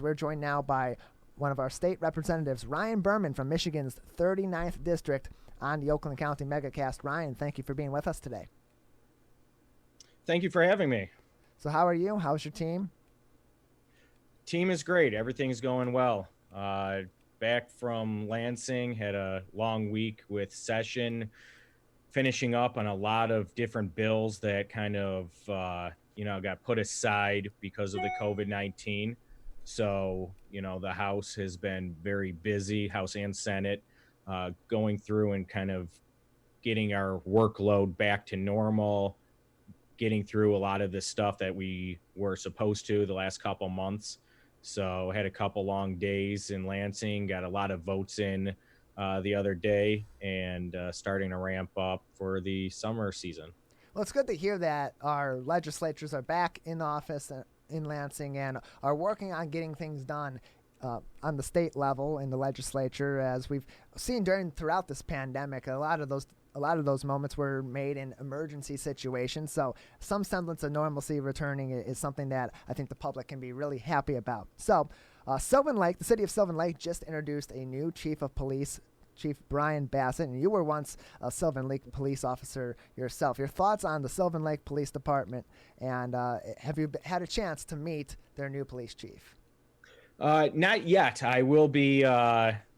We're joined now by one of our state representatives, Ryan Berman from Michigan's 39th District on the Oakland County Megacast. Ryan, thank you for being with us today. Thank you for having me. So how are you? How's your team? Team is great. Everything's going well. Back from Lansing, had a long week with session, finishing up on a lot of different bills that kind of, got put aside because of the COVID-19. So, the House has been very busy, House and Senate, going through and kind of getting our workload back to normal, getting through a lot of the stuff that we were supposed to the last couple months. So had a couple long days in Lansing, got a lot of votes in the other day, and starting to ramp up for the summer season. Well, it's good to hear that our legislatures are back in office in Lansing and are working on getting things done on the state level in the legislature. As we've seen throughout this pandemic, a lot of those moments were made in emergency situations. So some semblance of normalcy returning is something that I think the public can be really happy about. So Sylvan Lake, the city of Sylvan Lake, just introduced a new chief of police, Chief Brian Bassett, and you were once a Sylvan Lake police officer yourself. Your thoughts on the Sylvan Lake Police Department, and have you had a chance to meet their new police chief? Not yet. I will be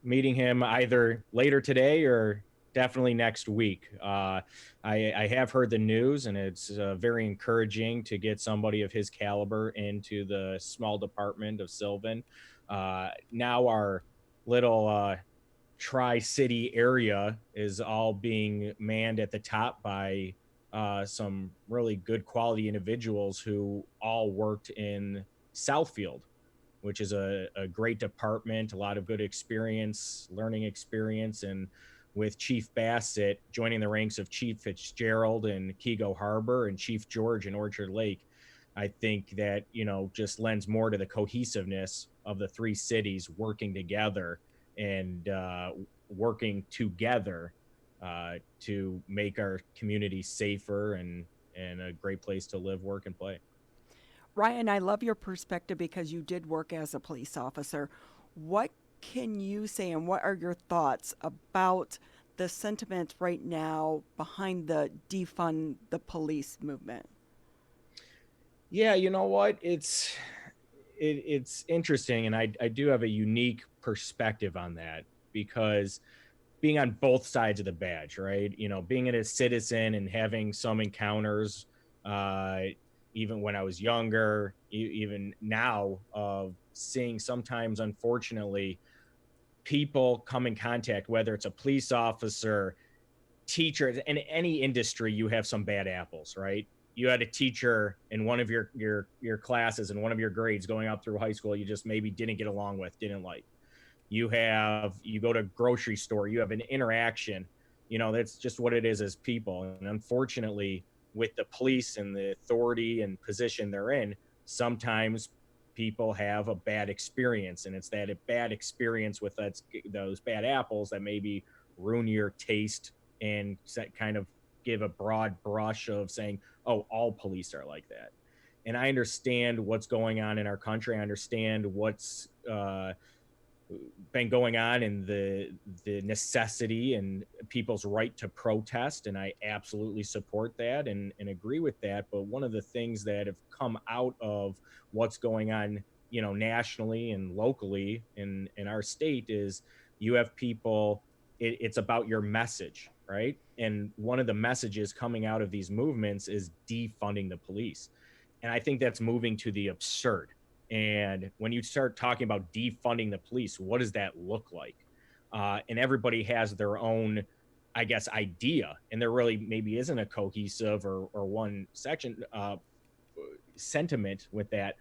meeting him either later today or definitely next week. I have heard the news, and it's very encouraging to get somebody of his caliber into the small department of Sylvan. Now our little Tri-City area is all being manned at the top by some really good quality individuals who all worked in Southfield, which is a great department, a lot of good experience, learning experience. And with Chief Bassett joining the ranks of Chief Fitzgerald in Keego Harbor and Chief George in Orchard Lake, I think that, just lends more to the cohesiveness of the three cities working together and working together to make our community safer and a great place to live, work, and play. Ryan, I love your perspective because you did work as a police officer. What can you say and what are your thoughts about the sentiment right now behind the Defund the Police movement? Yeah, you know what? It's interesting, and I do have a unique perspective on that because being on both sides of the badge, right? Being a citizen and having some encounters, even when I was younger, even now, of seeing sometimes, unfortunately, people come in contact, whether it's a police officer, teacher, in any industry, you have some bad apples, right? You had a teacher in one of your classes and one of your grades going up through high school you just maybe didn't get along with, didn't like. You go to a grocery store, you have an interaction, that's just what it is as people. And unfortunately, with the police and the authority and position they're in, sometimes people have a bad experience, and it's that bad experience with those bad apples that maybe ruin your taste and kind of give a broad brush of saying, oh, all police are like that. And I understand what's going on in our country. I understand what's been going on and the necessity and people's right to protest. And I absolutely support that and agree with that. But one of the things that have come out of what's going on, nationally and locally in our state is you have people, it's about your message, right? And one of the messages coming out of these movements is defunding the police. And I think that's moving to the absurd. And when you start talking about defunding the police, what does that look like? And everybody has their own, I guess, idea. And there really maybe isn't a cohesive or one section sentiment with that.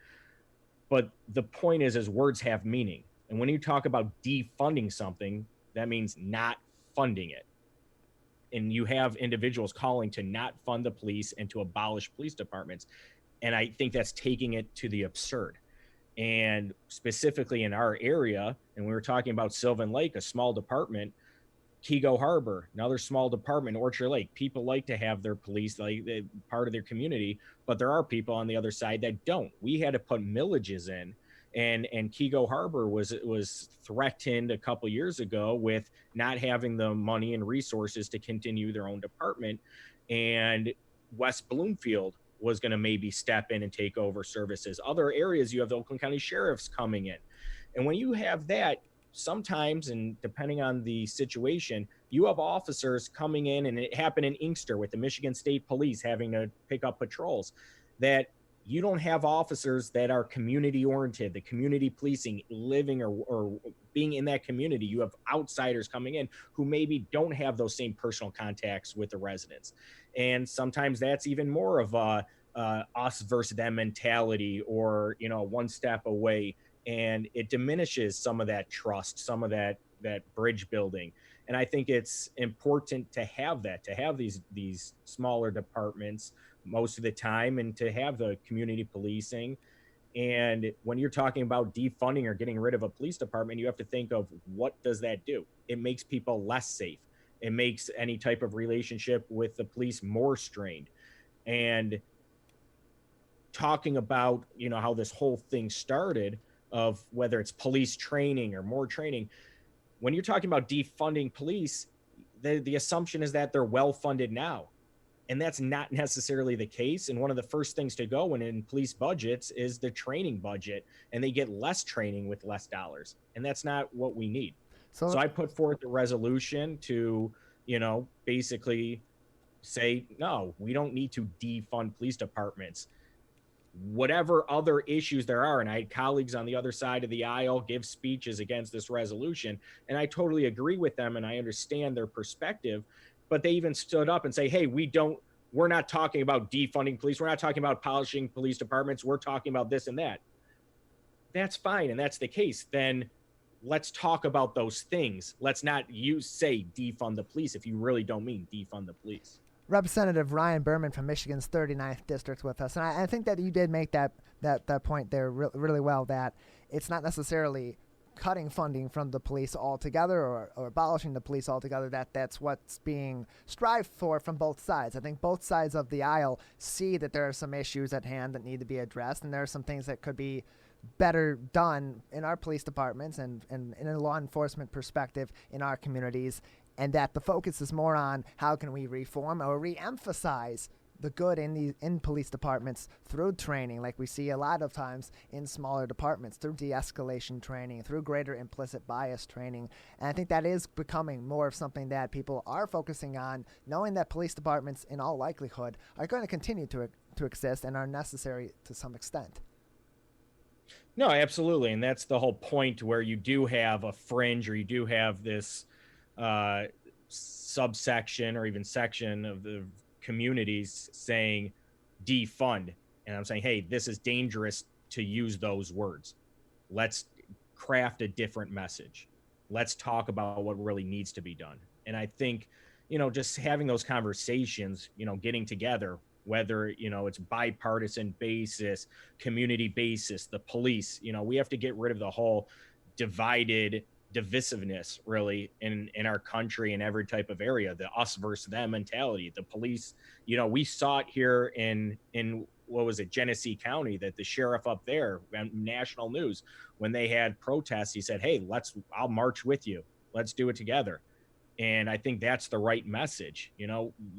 But the point is words have meaning. And when you talk about defunding something, that means not funding it. And you have individuals calling to not fund the police and to abolish police departments. And I think that's taking it to the absurd. And specifically in our area, and we were talking about Sylvan Lake, a small department, Keego Harbor, another small department, Orchard Lake. People like to have their police, like part of their community, but there are people on the other side that don't. We had to put millages in and Kego Harbor was threatened a couple years ago with not having the money and resources to continue their own department, and West Bloomfield was going to maybe step in and take over services. Other areas, you have the Oakland County Sheriffs coming in, and when you have that, sometimes, and depending on the situation, you have officers coming in, and it happened in Inkster with the Michigan State Police having to pick up patrols, that you don't have officers that are community oriented, the community policing, living or being in that community. You have outsiders coming in who maybe don't have those same personal contacts with the residents. And sometimes that's even more of a us versus them mentality, or, one step away. And it diminishes some of that trust, some of that bridge building. And I think it's important to have these smaller departments most of the time, and to have the community policing. And when you're talking about defunding or getting rid of a police department, you have to think of, what does that do? It makes people less safe. It makes any type of relationship with the police more strained. And talking about, how this whole thing started, of whether it's police training or more training, when you're talking about defunding police, the assumption is that they're well funded now. And that's not necessarily the case. And one of the first things to go in police budgets is the training budget, and they get less training with less dollars. And that's not what we need. So I put forth a resolution to, basically say, no, we don't need to defund police departments. Whatever other issues there are, and I had colleagues on the other side of the aisle give speeches against this resolution, and I totally agree with them, and I understand their perspective. But they even stood up and say, hey, we're not talking about defunding police. We're not talking about polishing police departments. We're talking about this and that. That's fine. And that's the case. Then let's talk about those things. Let's not say defund the police if you really don't mean defund the police. Representative Ryan Berman from Michigan's 39th district with us. And I think that you did make that point there really well, that it's not necessarily cutting funding from the police altogether, or abolishing the police altogether. That's what's being strived for from both sides. I think both sides of the aisle see that there are some issues at hand that need to be addressed, and there are some things that could be better done in our police departments and in a law enforcement perspective in our communities, and that the focus is more on how can we reform or re-emphasize the good in police departments through training, like we see a lot of times in smaller departments, through de-escalation training, through greater implicit bias training. And I think that is becoming more of something that people are focusing on, knowing that police departments in all likelihood are going to continue to exist and are necessary to some extent. No, absolutely. And that's the whole point, where you do have a fringe, or you do have this subsection or even section of the communities saying defund. And I'm saying, hey, this is dangerous to use those words. Let's craft a different message. Let's talk about what really needs to be done. And I think, just having those conversations, getting together, whether, it's bipartisan basis, community basis, the police, we have to get rid of the whole divisiveness really in our country, in every type of area, the us versus them mentality. The police, we saw it here in what was it, Genesee County, that the sheriff up there, national news, when they had protests, he said, hey, I'll march with you. Let's do it together. And I think that's the right message.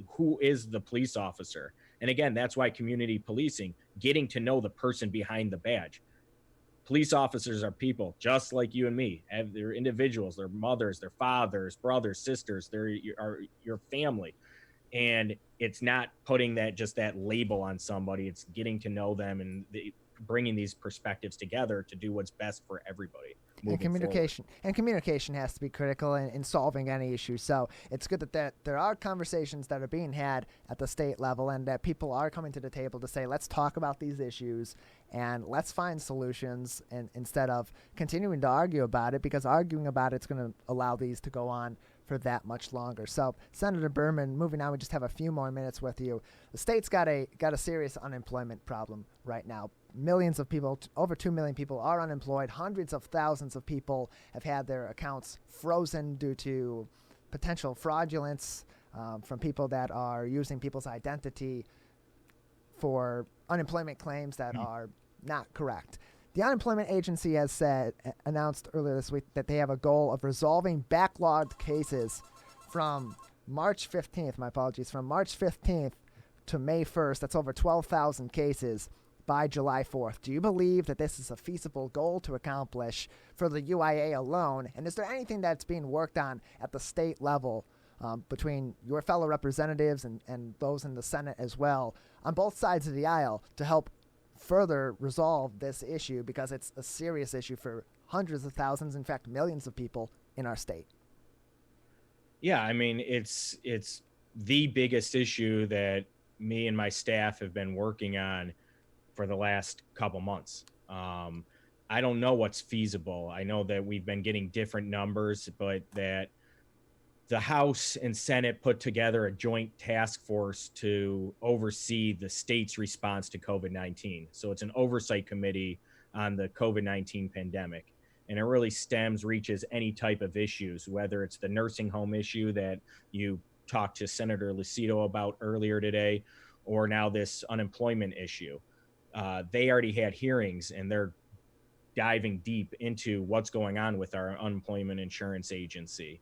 Who is the police officer? And again, that's why community policing, getting to know the person behind the badge. Police officers are people just like you and me. They're individuals, they're mothers, they're fathers, brothers, sisters, they're your family. And it's not putting that label on somebody. It's getting to know them and bringing these perspectives together to do what's best for everybody. And communication has to be critical in solving any issue. So it's good that there are conversations that are being had at the state level, and that people are coming to the table to say, let's talk about these issues and let's find solutions, and instead of continuing to argue about it, because arguing about it's going to allow these to go on for that much longer. So, Senator Berman, moving on, we just have a few more minutes with you. The state's got a serious unemployment problem right now. Millions of people, over 2 million people, are unemployed. Hundreds of thousands of people have had their accounts frozen due to potential fraudulence from people that are using people's identity for unemployment claims that are not correct. The unemployment agency has announced earlier this week that they have a goal of resolving backlogged cases from March 15th, from March 15th to May 1st. That's over 12,000 cases by July 4th. Do you believe that this is a feasible goal to accomplish for the UIA alone? And is there anything that's being worked on at the state level between your fellow representatives and those in the Senate as well, on both sides of the aisle, to help further resolve this issue, because it's a serious issue for hundreds of thousands, in fact, millions of people in our state? Yeah, I mean, it's the biggest issue that me and my staff have been working on for the last couple months. I don't know what's feasible. I know that we've been getting different numbers, but that the House and Senate put together a joint task force to oversee the state's response to COVID-19. So it's an oversight committee on the COVID-19 pandemic. And it really reaches any type of issues, whether it's the nursing home issue that you talked to Senator Lucido about earlier today, or now this unemployment issue. They already had hearings, and they're diving deep into what's going on with our unemployment insurance agency.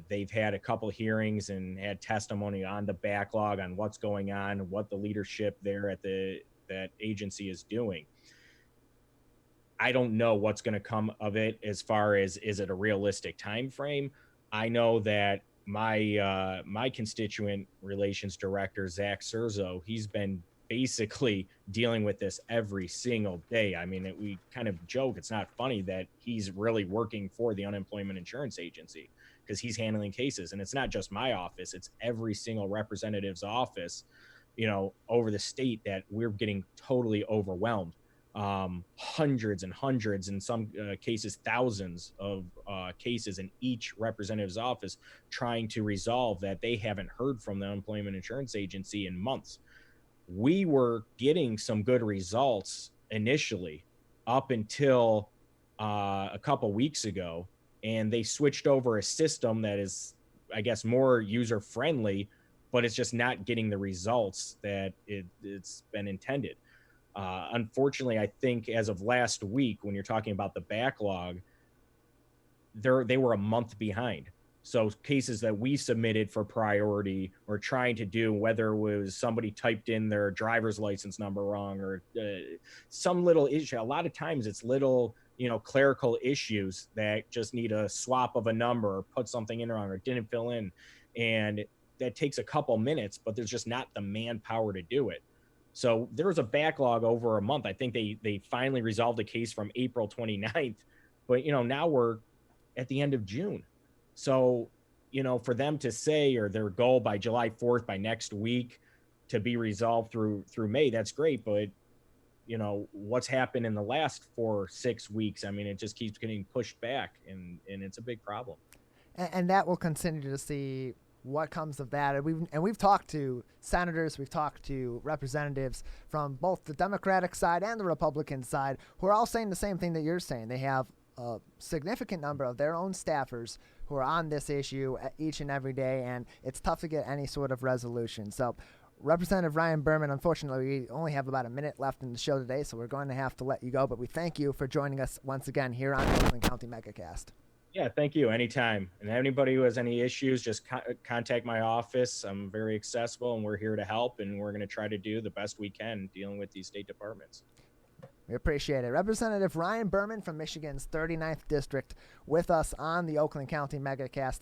They've had a couple hearings and had testimony on the backlog, on what's going on, what the leadership there at that agency is doing. I don't know what's going to come of it as far as, is it a realistic time frame? I know that my constituent relations director, Zach Serzo, he's been basically dealing with this every single day. I mean, we kind of joke, it's not funny that he's really working for the unemployment insurance agency, because he's handling cases. And it's not just my office, it's every single representative's office, over the state, that we're getting totally overwhelmed. Hundreds and hundreds, in some cases, thousands of cases in each representative's office, trying to resolve that they haven't heard from the unemployment insurance agency in months. We were getting some good results initially up until a couple weeks ago, and they switched over a system that is, I guess, more user friendly, but it's just not getting the results that it's been intended. Unfortunately, I think as of last week, when you're talking about the backlog, they were a month behind. So cases that we submitted for priority or trying to do, whether it was somebody typed in their driver's license number wrong, or some little issue. A lot of times it's little, clerical issues that just need a swap of a number, or put something in wrong, or didn't fill in. And that takes a couple minutes, but there's just not the manpower to do it. So there was a backlog over a month. I think they finally resolved the case from April 29th, but now we're at the end of June. So, for them to say, or their goal by July 4th, by next week, to be resolved through May, that's great. But, what's happened in the last 4 or 6 weeks? I mean, it just keeps getting pushed back, and it's a big problem. And that will continue to see what comes of that. And we've talked to senators, we've talked to representatives from both the Democratic side and the Republican side, who are all saying the same thing that you're saying. They have a significant number of their own staffers who are on this issue each and every day, and it's tough to get any sort of resolution. So Representative Ryan Berman, unfortunately, we only have about a minute left in the show today, so we're going to have to let you go, but we thank you for joining us once again here on the Oakland County MegaCast. Yeah, thank you. Anytime. And anybody who has any issues, just contact my office. I'm very accessible, and we're here to help, and we're going to try to do the best we can dealing with these state departments. We appreciate it. Representative Ryan Berman from Michigan's 39th District with us on the Oakland County MegaCast.